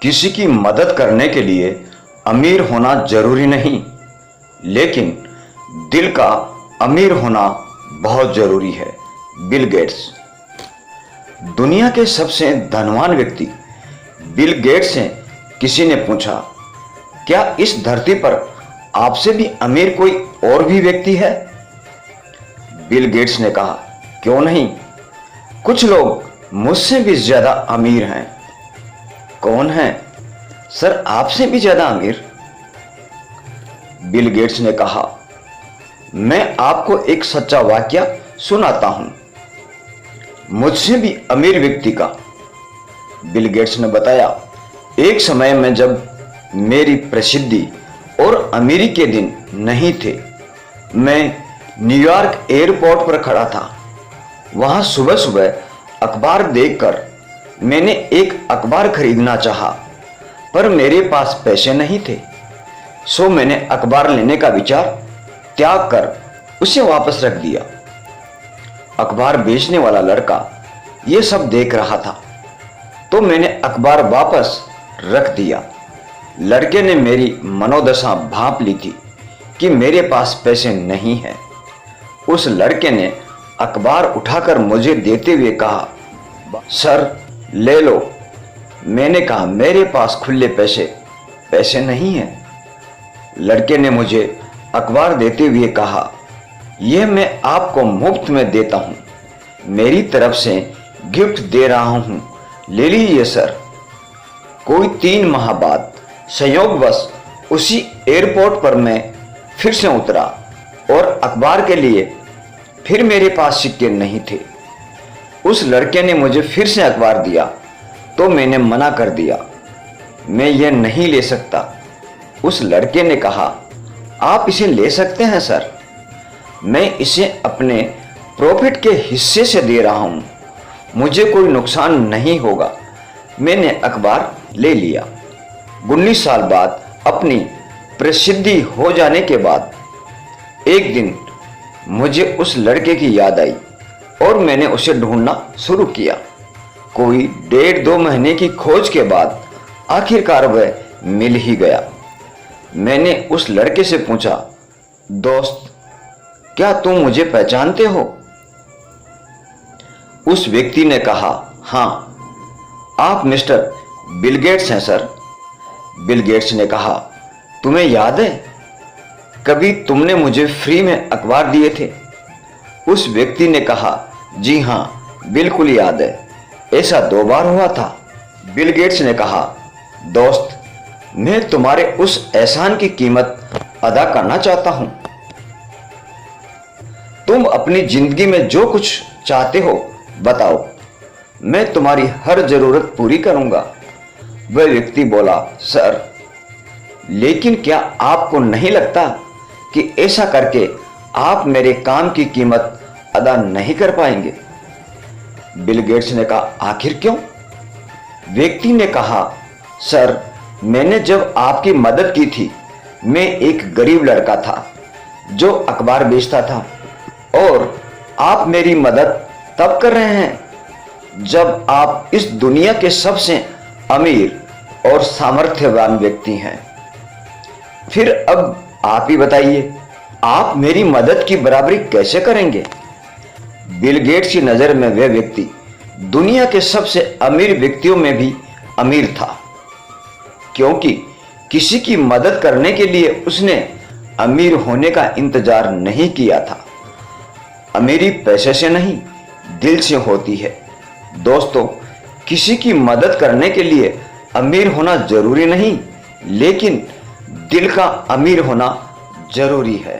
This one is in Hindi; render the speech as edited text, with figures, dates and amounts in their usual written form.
किसी की मदद करने के लिए अमीर होना जरूरी नहीं, लेकिन दिल का अमीर होना बहुत जरूरी है। Bill Gates. दुनिया के सबसे धनवान व्यक्ति बिल गेट्स से किसी ने पूछा, क्या इस धरती पर आपसे भी अमीर कोई और भी व्यक्ति है? बिल गेट्स ने कहा, क्यों नहीं, कुछ लोग मुझसे भी ज्यादा अमीर हैं। कौन है? सर, आपसे भी ज्यादा अमीर। बिल गेट्स ने कहा, मैं आपको एक सच्चा वाकया सुनाता हूं, मुझसे भी अमीर व्यक्ति का। बिल गेट्स ने बताया, एक समय में जब मेरी प्रसिद्धि और अमीरी के दिन नहीं थे, मैं न्यूयॉर्क एयरपोर्ट पर खड़ा था। वहां सुबह सुबह अखबार देखकर मैंने एक अखबार खरीदना चाहा, पर मेरे पास पैसे नहीं थे। सो मैंने अखबार लेने का विचार त्याग कर उसे वापस रख दिया। अखबार बेचने वाला लड़का यह सब देख रहा था, तो मैंने अखबार वापस रख दिया। लड़के ने मेरी मनोदशा भांप ली थी कि मेरे पास पैसे नहीं हैं। उस लड़के ने अखबार उठाकर मुझे देते हुए कहा, सर ले लो। मैंने कहा, मेरे पास खुले पैसे नहीं हैं। लड़के ने मुझे अखबार देते हुए कहा, यह मैं आपको मुफ्त में देता हूं, मेरी तरफ से गिफ्ट दे रहा हूं, ले लीजिए सर। कोई 3 माह बाद संयोगवश उसी एयरपोर्ट पर मैं फिर से उतरा और अखबार के लिए फिर मेरे पास सिक्के नहीं थे। उस लड़के ने मुझे फिर से अखबार दिया, तो मैंने मना कर दिया, मैं ये नहीं ले सकता। उस लड़के ने कहा, आप इसे ले सकते हैं सर, मैं इसे अपने प्रॉफिट के हिस्से से दे रहा हूं, मुझे कोई नुकसान नहीं होगा। मैंने अखबार ले लिया। 19 साल बाद अपनी प्रसिद्धि हो जाने के बाद एक दिन मुझे उस लड़के की याद आई और मैंने उसे ढूंढना शुरू किया। कोई 1.5-2 महीने की खोज के बाद आखिरकार वह मिल ही गया। मैंने उस लड़के से पूछा, दोस्त, क्या तुम मुझे पहचानते हो? उस व्यक्ति ने कहा, हाँ, आप मिस्टर बिल गेट्स हैं सर। बिल गेट्स ने कहा, तुम्हें याद है, कभी तुमने मुझे फ्री में अखबार दिए थे? उस व्यक्ति ने कहा, जी हाँ, बिल्कुल याद है, ऐसा 2 बार हुआ था। बिल गेट्स ने कहा, दोस्त, मैं तुम्हारे उस एहसान की कीमत अदा करना चाहता हूं। तुम अपनी जिंदगी में जो कुछ चाहते हो बताओ, मैं तुम्हारी हर जरूरत पूरी करूंगा। वह व्यक्ति बोला, सर, लेकिन क्या आपको नहीं लगता कि ऐसा करके आप मेरे काम की कीमत अदा नहीं कर पाएंगे? बिल गेट्स ने कहा, आखिर क्यों? व्यक्ति ने कहा, सर, मैंने जब आपकी मदद की थी, मैं एक गरीब लड़का था जो अखबार बेचता था, और आप मेरी मदद तब कर रहे हैं जब आप इस दुनिया के सबसे अमीर और सामर्थ्यवान व्यक्ति हैं। फिर अब आप ही बताइए, आप मेरी मदद की बराबरी कैसे करेंगे? बिल गेट्स की नजर में वह व्यक्ति दुनिया के सबसे अमीर व्यक्तियों में भी अमीर था, क्योंकि किसी की मदद करने के लिए उसने अमीर होने का इंतजार नहीं किया था। अमीरी पैसे से नहीं, दिल से होती है। दोस्तों, किसी की मदद करने के लिए अमीर होना जरूरी नहीं, लेकिन दिल का अमीर होना जरूरी है।